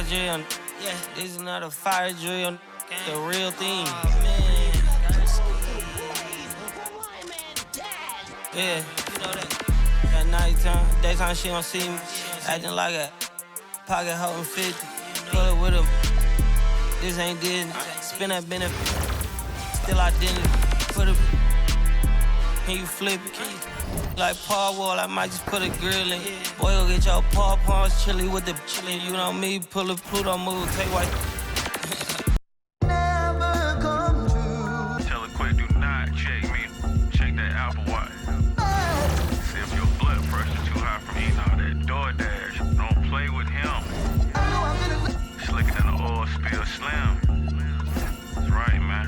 drill. Yeah, this is not a fire drill. The real thing. Yeah, you know that. At nighttime, daytime she don't see me. Acting like a pocket holding 50. Pull it with him. This ain't Disney. Spin that benefit. Still identity. Put it. Can you flip it? Like Paul Wall, I might just put a grill in. Boy, go get your paw paws chili with the chili. You know me, pull a Pluto move, take white. Never come true. Tell her quick, do not check me. Check that Apple Watch. See if your blood pressure too high from eating all that DoorDash. Don't play with him. Slicker than an oil spill slam. That's right, man.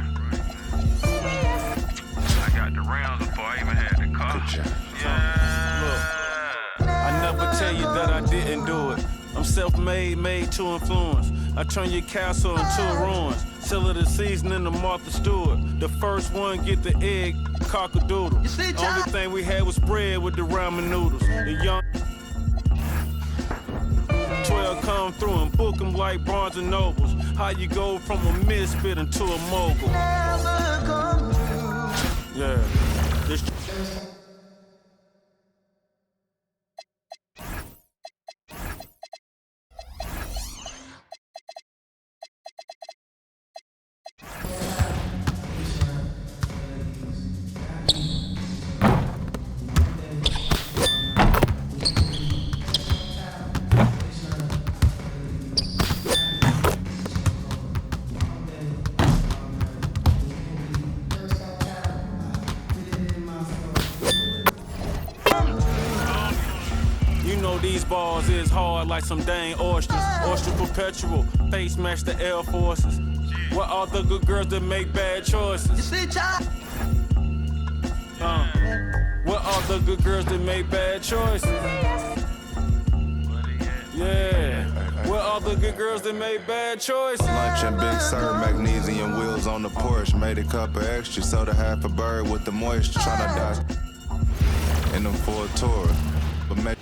I got the rounds before I even had the car. Yeah. Look, I never tell you that I didn't do it. I'm self-made, made to influence. I turn your castle into a ruins. Sell it a seasoning to Martha Stewart. The first one get the egg, cock-a-doodle. Only thing we had was bread with the ramen noodles. The young 12 come through and book them like Barnes and Nobles. How you go from a misfit into a mogul? Never come true. Yeah. This these balls is hard like some dang oysters. Oyster perpetual, face match the Air Forces. What are the good girls that make bad choices? What are the good girls that make bad choices? Yeah. What are the good girls that make bad choices? Lunch and Big Sur, magnesium wheels on the Porsche. Made a cup of extra, soda half a bird with the moisture. Tryna dodge in them Ford Taurus. But make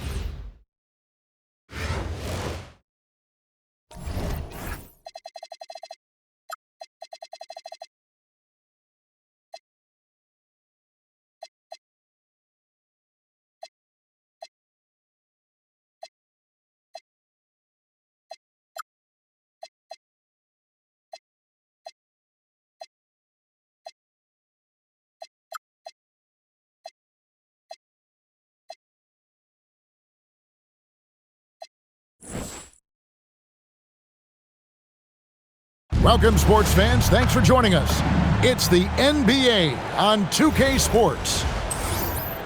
Welcome, sports fans. Thanks for joining us. It's the NBA on 2K Sports.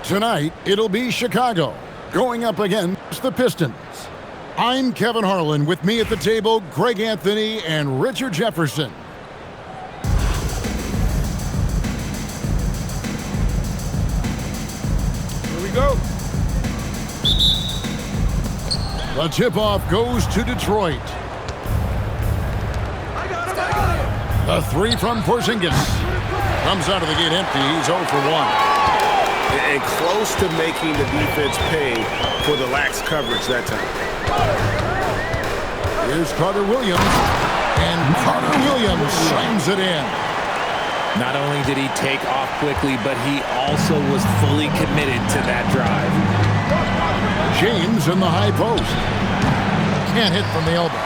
Tonight, it'll be Chicago going up against the Pistons. I'm Kevin Harlan. With me at the table, Greg Anthony and Richard Jefferson. Here we go. The tip-off goes to Detroit. The three from Porzingis. Comes out of the gate empty. He's 0 for 1. And close to making the defense pay for the lax coverage that time. Here's Carter Williams. And Carter Williams slams it in. Not only did he take off quickly, but he also was fully committed to that drive. James in the high post. Can't hit from the elbow.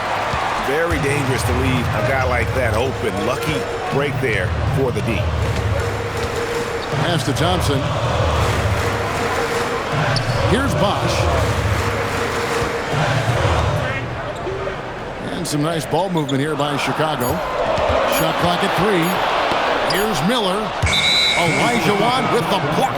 Very dangerous to leave a guy like that open. Lucky break there for the D. Pass to Thompson. Here's Bosch. And some nice ball movement here by Chicago. Shot clock at 3. Here's Miller. Elijah Wan with the block.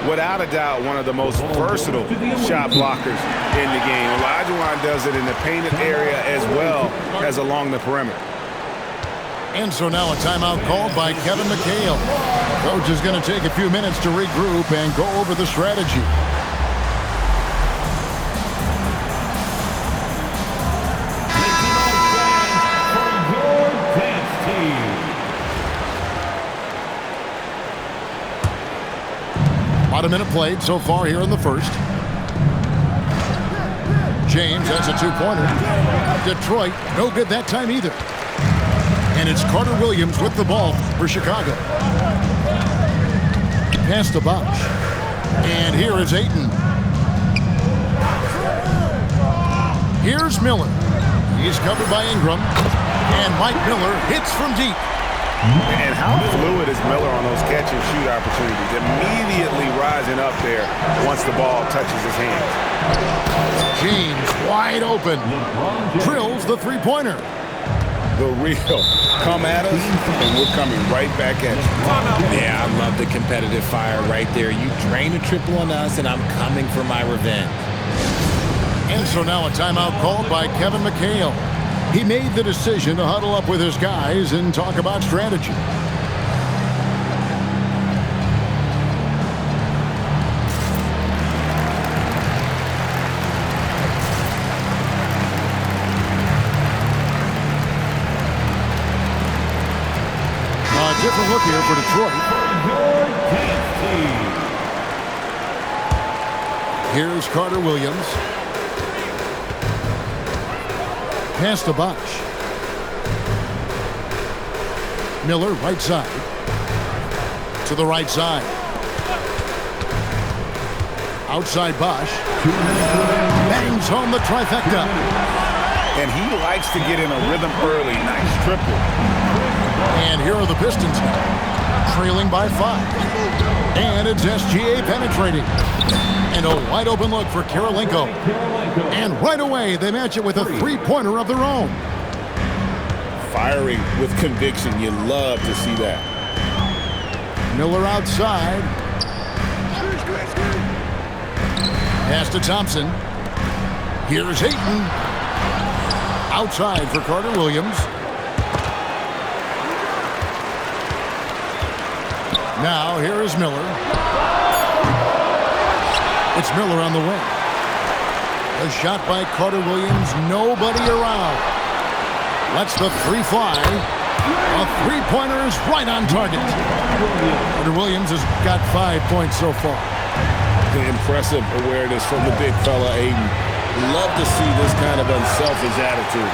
Without a doubt, one of the most versatile shot blockers in the game. Elijah Wan does it in the painted area as well as along the perimeter. And so now a timeout called by Kevin McHale. Coach is going to take a few minutes to regroup and go over the strategy. About a minute played so far here in the first. James has a two-pointer. Detroit, no good that time either. And it's Carter Williams with the ball for Chicago. Pass to Bosch. And here is Ayton. Here's Miller. He's covered by Ingram. And Mike Miller hits from deep. And how fluid is Miller on those catch-and-shoot opportunities? Immediately rising up there once the ball touches his hands. James wide open. Drills the three-pointer. The real come at us, and we're coming right back at you. Yeah, I love the competitive fire right there. You drain a triple on us, and I'm coming for my revenge. And so now a timeout called by Kevin McHale. He made the decision to huddle up with his guys and talk about strategy. A different look here for Detroit. Here's Carter Williams. Pass to Bosch. Miller, right side. To the right side. Outside Bosch. Bangs home the trifecta. And he likes to get in a rhythm early. Nice triple. And here are the Pistons now, trailing by 5. And it's SGA penetrating. And a wide open look for Karolinko. And right away, they match it with a three-pointer of their own. Firing with conviction. You love to see that. Miller outside. Pass to Thompson. Here's Ayton. Outside for Carter Williams. Now, here is Miller. It's Miller on the wing. A shot by Carter Williams, nobody around. Lets the three fly. A three-pointer is right on target. Carter Williams has got 5 points so far. The impressive awareness from the big fella, Ayton. Love to see this kind of unselfish attitude.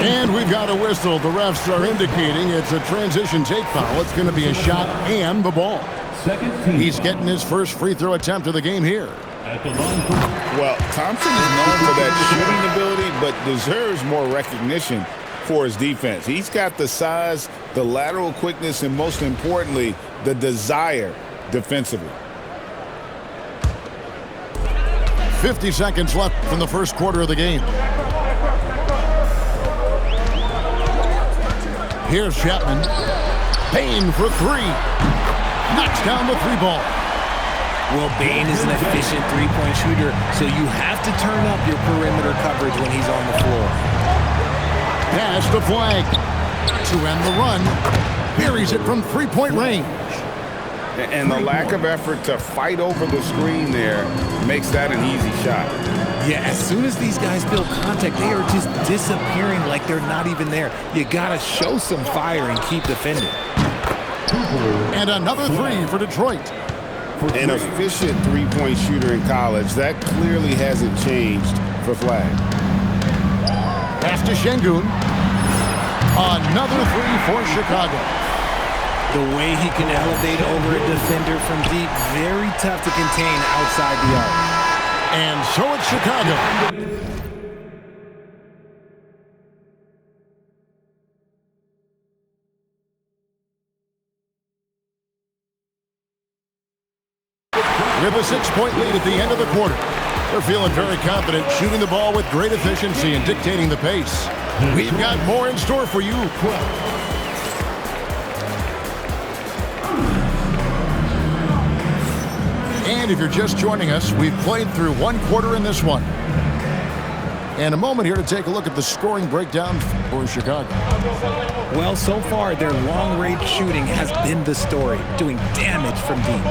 And we've got a whistle. The refs are indicating it's a transition take foul. It's going to be a shot and the ball. He's getting his first free throw attempt of the game here. Well, Thompson is known for that shooting ability, but deserves more recognition for his defense. He's got the size, the lateral quickness, and most importantly, the desire defensively. 50 seconds left in the first quarter of the game. Here's Chapman. Payne for three. Knocks down the three ball. Well, Bane is an efficient three-point shooter, so you have to turn up your perimeter coverage when he's on the floor. Pass to Flag. To end the run. Buries it from three-point range. And the lack of effort to fight over the screen there makes that an easy shot. Yeah, as soon as these guys build contact, they are just disappearing like they're not even there. You got to show some fire and keep defending. And another three for Detroit. An efficient three-point shooter in college. That clearly hasn't changed for Flag. Pass to Şengün. Another three for Chicago. The way he can elevate over a defender from deep, very tough to contain outside the arc. And so it's Chicago. With a 6-point lead at the end of the quarter. They're feeling very confident, shooting the ball with great efficiency and dictating the pace. We've got more in store for you. And if you're just joining us, we've played through one quarter in this one. And a moment here to take a look at the scoring breakdown for Chicago. Well, so far, their long-range shooting has been the story, doing damage from deep.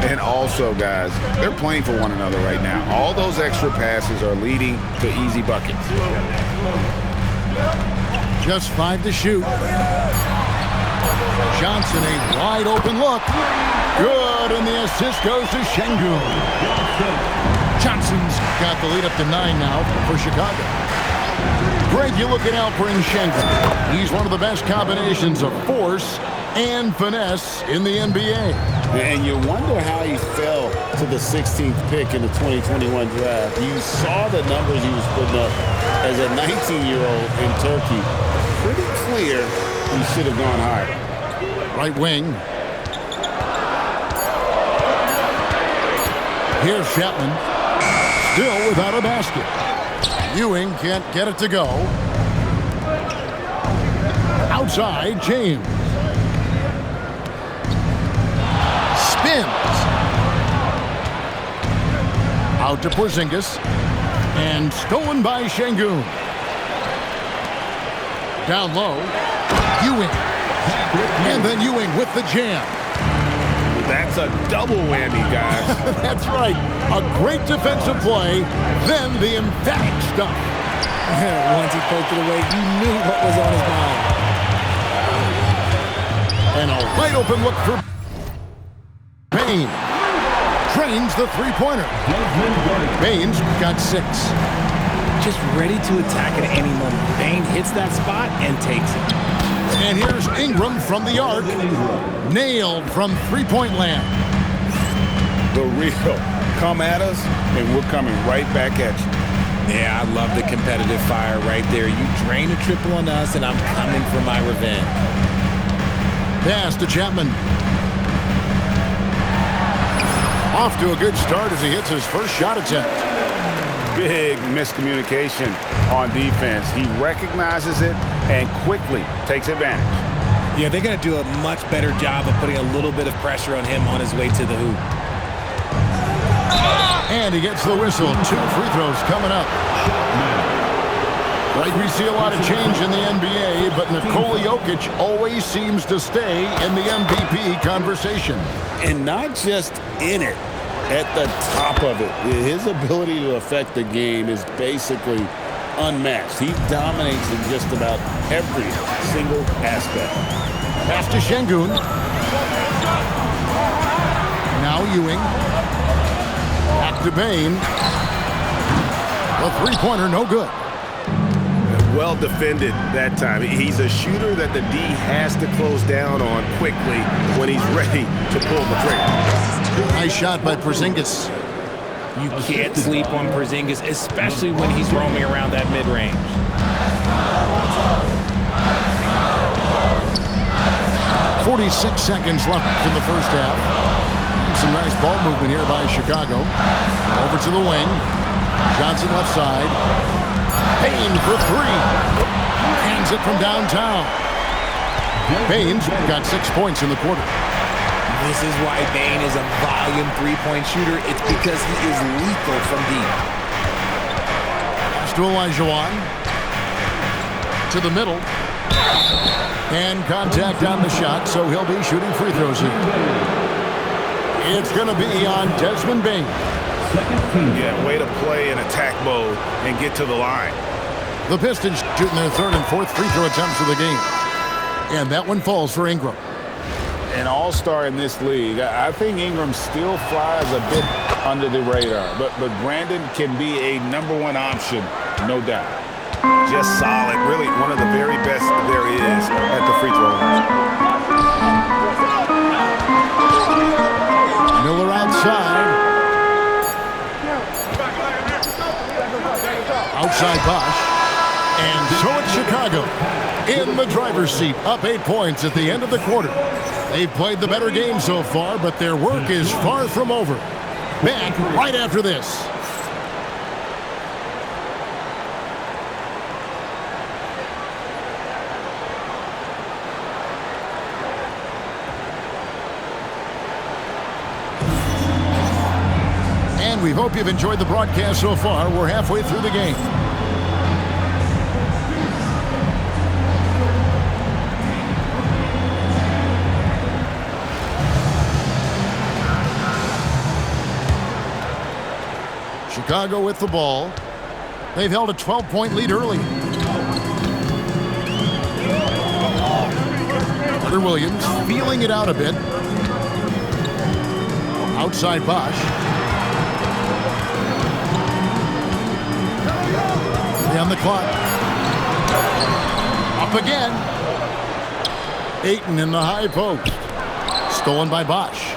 And also, guys, they're playing for one another right now. All those extra passes are leading to easy buckets. Just 5 to shoot. Johnson, a wide open look. Good, and the assist goes to Şengün. Johnson's got the lead up to 9 now for Chicago. Greg, you look at Alperen Sengun. He's one of the best combinations of force and finesse in the NBA. And you wonder how he fell to the 16th pick in the 2021 draft. You saw the numbers he was putting up as a 19-year-old in Turkey. Pretty clear he should have gone higher. Right wing. Here's Chapman. Still without a basket. Ewing can't get it to go. Outside, James. Spins. Out to Porzingis. And stolen by Sengun. Down low. Ewing. And then Ewing with the jam. That's a double whammy, guys. That's right. A great defensive play, then the emphatic stuff. Once he poked it away, you knew what was on his mind. And a wide open look for Bane. Trains the three-pointer. Bane's got 6. Just ready to attack at any moment. Bane hits that spot and takes it. And here's Ingram from the arc. Nailed from three-point land. The real. Come at us, and we're coming right back at you. Yeah, I love the competitive fire right there. You drain a triple on us, and I'm coming for my revenge. Pass to Chapman. Off to a good start as he hits his first shot attempt. Big miscommunication on defense. He recognizes it and quickly takes advantage. Yeah, they're going to do a much better job of putting a little bit of pressure on him on his way to the hoop. And he gets the whistle. 2 free throws coming up. Like we see a lot of change in the NBA, but Nikola Jokic always seems to stay in the MVP conversation. And not just in it, at the top of it. His ability to affect the game is basically unmatched. He dominates in just about every single aspect. Pass to Sengun. Now Ewing. Back to Bane. The three-pointer, no good. Well defended that time. He's a shooter that the D has to close down on quickly when he's ready to pull the trigger. Nice shot by Porzingis. You can't sleep on Porzingis, especially when he's roaming around that mid-range. 46 seconds left in the first half. Some nice ball movement here by Chicago. Over to the wing. Johnson left side. Payne for 3. Hands it from downtown. Payne's got 6 points in the quarter. This is why Bane is a volume three-point shooter. It's because he is lethal from deep. Pass to Olajuwon. To the middle. And contact on the shot, so he'll be shooting free throws here. It's going to be on Desmond Bane. Yeah, way to play in attack mode and get to the line. The Pistons shooting their 3rd and 4th free throw attempts of the game. And that one falls for Ingram. An all-star in this league. I think Ingram still flies a bit under the radar, but Brandon can be a #1 option, no doubt. Just solid. Really one of the very best there is at the free throw line. Miller outside. Outside Bosch. And so it's Chicago in the driver's seat, up 8 points at the end of the quarter. They've played the better game so far, but their work is far from over. Back right after this. And we hope you've enjoyed the broadcast so far. We're halfway through the game. Chicago with the ball. They've held a 12-point lead early. Carter Williams feeling it out a bit. Outside Bosch. 3 on the clock. Up again. Ayton in the high post. Stolen by Bosch.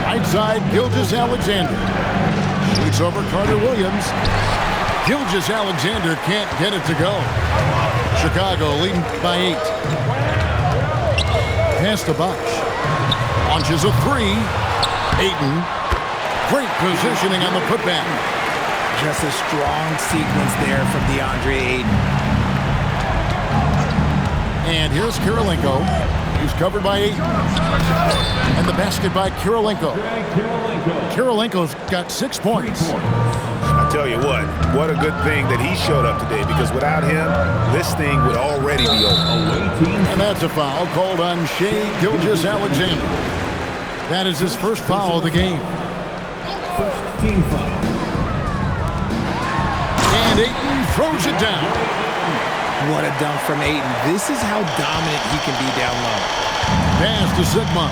Right side, Gilgeous-Alexander. Shoots over Carter Williams. Gilgeous-Alexander can't get it to go. Chicago leading by 8. Pass to Bosch. Launches a 3. Ayton. Great positioning on the putback. Just a strong sequence there from DeAndre Ayton. And here's Kirilenko. He's covered by Ayton. And the basket by Kirilenko. Kirilenko's got 6 points. I tell you what a good thing that he showed up today, because without him, this thing would already be over. And that's a foul called on Shai Gilgeous-Alexander. That is his first foul of the game. Team foul. And Ayton throws it down. What a dunk from Ayton. This is how dominant he can be down low. Pass to Sigma.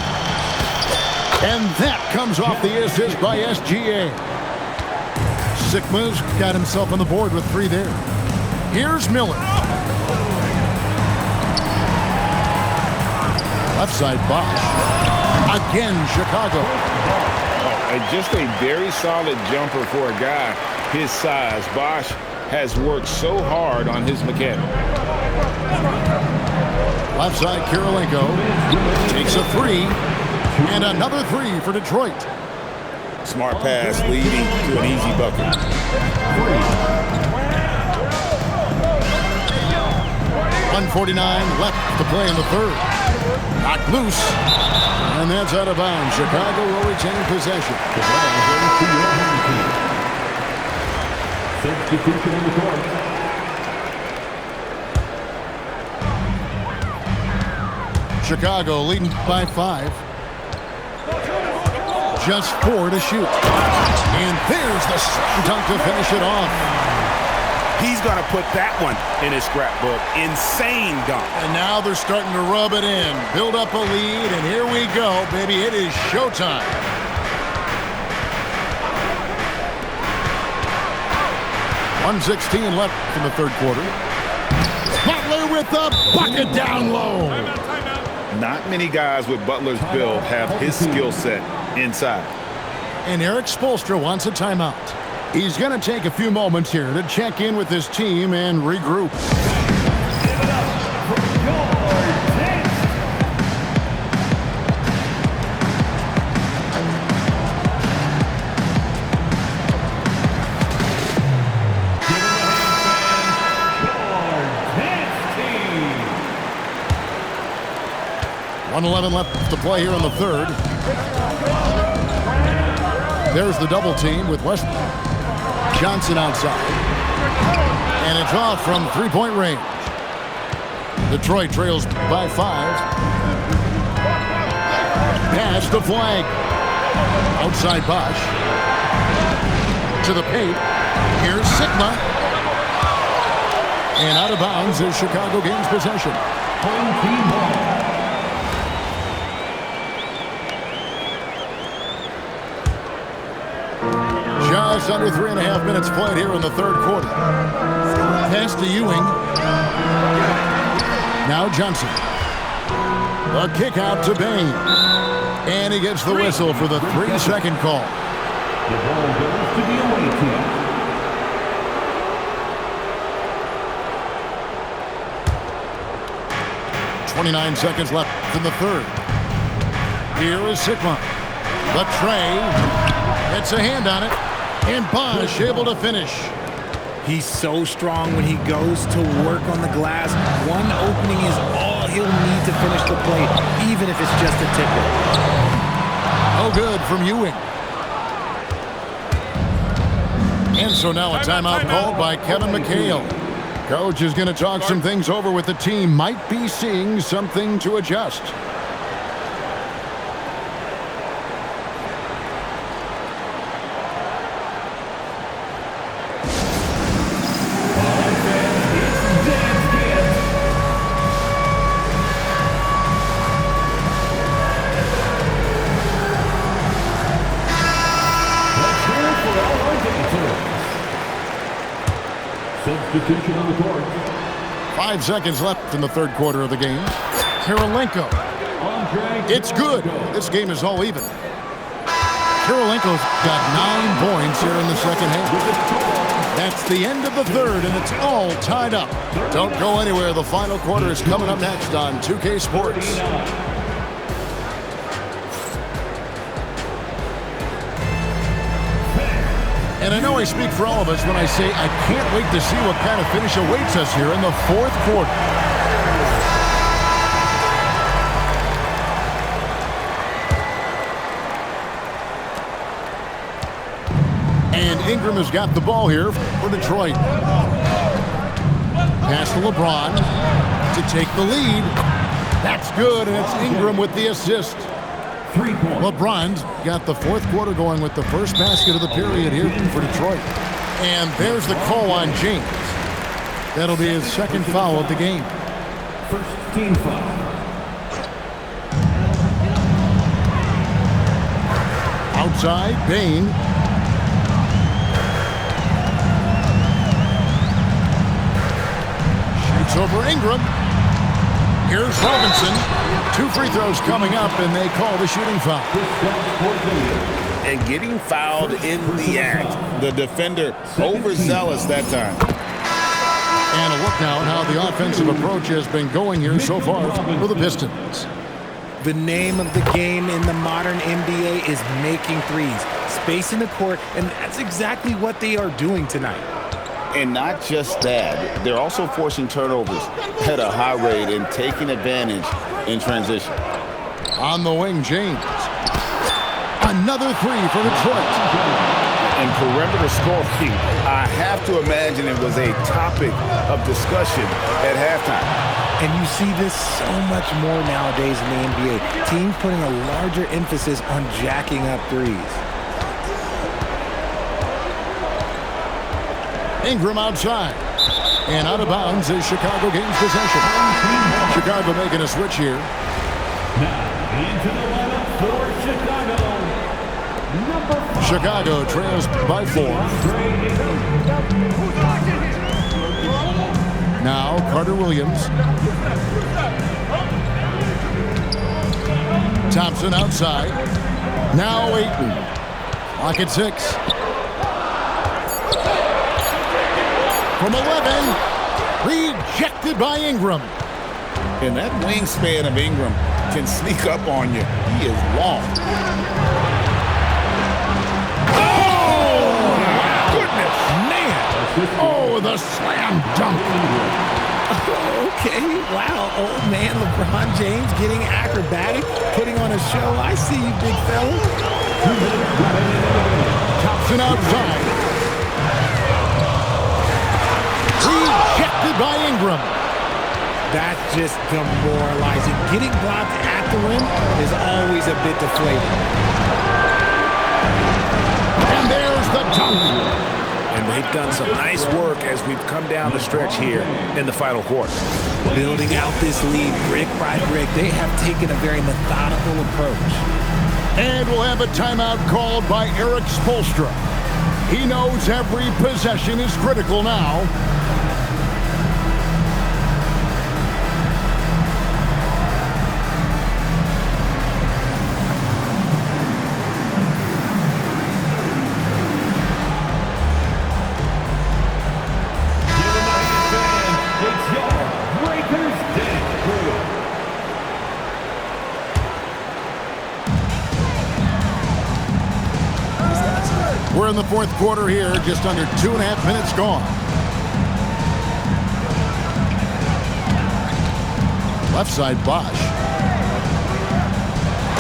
And that comes off the assist by SGA. Sigma's got himself on the board with 3 there. Here's Miller. Left side Bosch. Again, Chicago. Just a very solid jumper for a guy his size. Bosch has worked so hard on his mechanic. Left side, Kirilenko takes a 3. And another 3 for Detroit. Smart pass leading to an easy bucket. 1:49 left to play in the third. Knocked loose. And that's out of bounds. Chicago will retain possession. Substitution on the court. Chicago leading by 5. Just 4 to shoot. And there's the dunk to finish it off. He's going to put that one in his scrapbook. Insane dunk. And now they're starting to rub it in. Build up a lead, and here we go, baby. It is showtime. .116 left in the third quarter. Butler with the bucket down low. Not many guys with Butler's build have his skill set inside. And Eric Spoelstra wants a timeout. He's going to take a few moments here to check in with his team and regroup. .111 left to play here in the third. There's the double team with Westbrook. Johnson outside. And it's off from three-point range. Detroit trails by 5. Pass to Flag. Outside Bosch. To the paint. Here's Sigma. And out of bounds as Chicago gains possession. Home team ball. Just under 3.5 minutes played here in the third quarter. Pass to Ewing. Now Johnson. A kick out to Bain. And he gets the whistle for the 3-second call. The ball goes to the away team. .29 seconds left in the third. Here is Sigma. The tray. It's a hand on it. And Bosch able to finish. He's so strong when he goes to work on the glass. One opening is all he'll need to finish the play, even if it's just a tip-in. Oh, good from Ewing. And so now a timeout called by Kevin McHale. Coach is going to talk some things over with the team. Might be seeing something to adjust. Substitution on the court. 5 seconds left in the third quarter of the game. Karolinko. It's good. This game is all even. Karolinko's got 9 points here in the second half. That's the end of the third, and it's all tied up. Don't go anywhere. The final quarter is coming up next on 2K Sports. And I know I speak for all of us when I say I can't wait to see what kind of finish awaits us here in the fourth quarter. And Ingram has got the ball here for Detroit. Pass to LeBron to take the lead. That's good, and it's Ingram with the assist. LeBron's got the fourth quarter going with the first basket of the period here for Detroit. And there's the call on James. That'll be his second foul of the game. First team foul. Outside, Bane. Shoots over Ingram. Here's Robinson. 2 free throws coming up, and they call the shooting foul. And getting fouled in the act. The defender overzealous that time. And a look now at how the offensive approach has been going here so far for the Pistons. The name of the game in the modern NBA is making threes, spacing the court, and that's exactly what they are doing tonight. And not just that, they're also forcing turnovers at a high rate and taking advantage in transition. On the wing, James. Another three for Detroit. And perimeter scoring, I have to imagine it was a topic of discussion at halftime. And you see this so much more nowadays in the NBA. Teams putting a larger emphasis on jacking up threes. Ingram outside. And out of bounds as Chicago gains possession. Chicago making a switch here. Now into the lineup for Chicago. Chicago trails by 4. Now Carter Williams. Thompson outside. Now Ayton. Clock at 6. From 11. Rejected by Ingram. And that wingspan of Ingram can sneak up on you. He is long. Oh, the slam dunk. Okay, wow. Old man LeBron James getting acrobatic, putting on a show. I see you, big fella. Thompson outside. Rejected by Ingram. That's just demoralizing. Getting blocked at the rim is always a bit deflating. And there's the dunk. And they've done some nice work as we've come down the stretch here in the final quarter. Building out this lead brick by brick, they have taken a very methodical approach. And we'll have a timeout called by Eric Spoelstra. He knows every possession is critical now. We're in the fourth quarter here, just under 2.5 minutes gone. Left side, Bosch.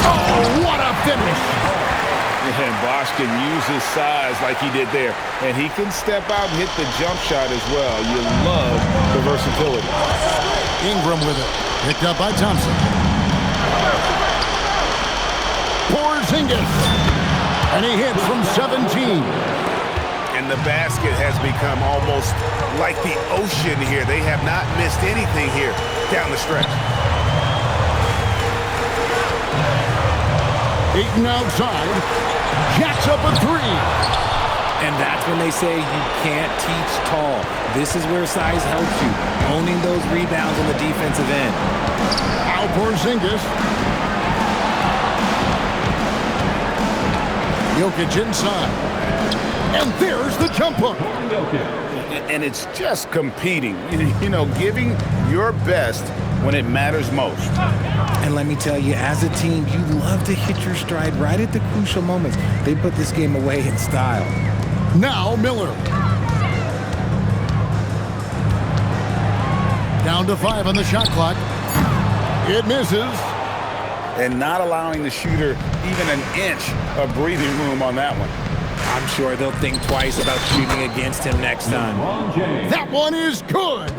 Oh, what a finish! And Bosch can use his size like he did there. And he can step out and hit the jump shot as well. You love the versatility. Ingram with it. Picked up by Thompson. Porzingis. And he hits from 17. And the basket has become almost like the ocean here. They have not missed anything here down the stretch. Ayton outside. Jacks up a 3. And that's when they say you can't teach tall. This is where size helps you, owning those rebounds on the defensive end. Now Porzingis. Jokic inside. And there's the jump hook. And it's just competing, you know, giving your best when it matters most. And let me tell you, as a team, you love to hit your stride right at the crucial moments. They put this game away in style. Now Miller. Down to 5 on the shot clock. It misses. And not allowing the shooter even an inch of breathing room on that one. I'm sure they'll think twice about shooting against him next time. That one is good.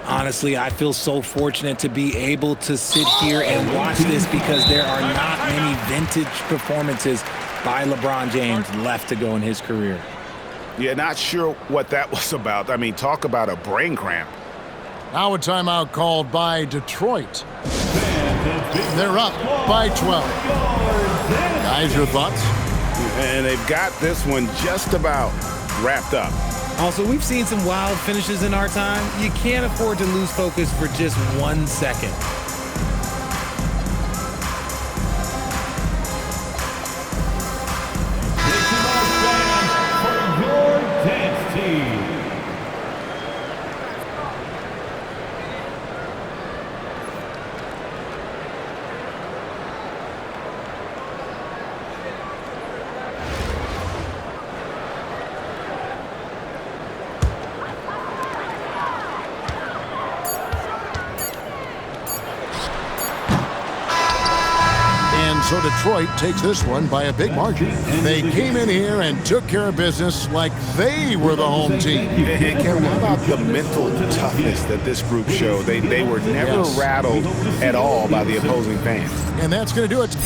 Honestly, I feel so fortunate to be able to sit here and watch this because there are not many vintage performances by LeBron James left to go in his career. Yeah, not sure what that was about. I mean, talk about a brain cramp. Now a timeout called by Detroit. They're up by 12. Guys, your thoughts? And they've got this one just about wrapped up. Also, we've seen some wild finishes in our time. You can't afford to lose focus for just 1 second. For your dance team. So Detroit takes this one by a big margin. They came in here and took care of business like they were the home team. And Kevin, how about the mental toughness that this group showed? They were never rattled at all by the opposing fans. And that's going to do it.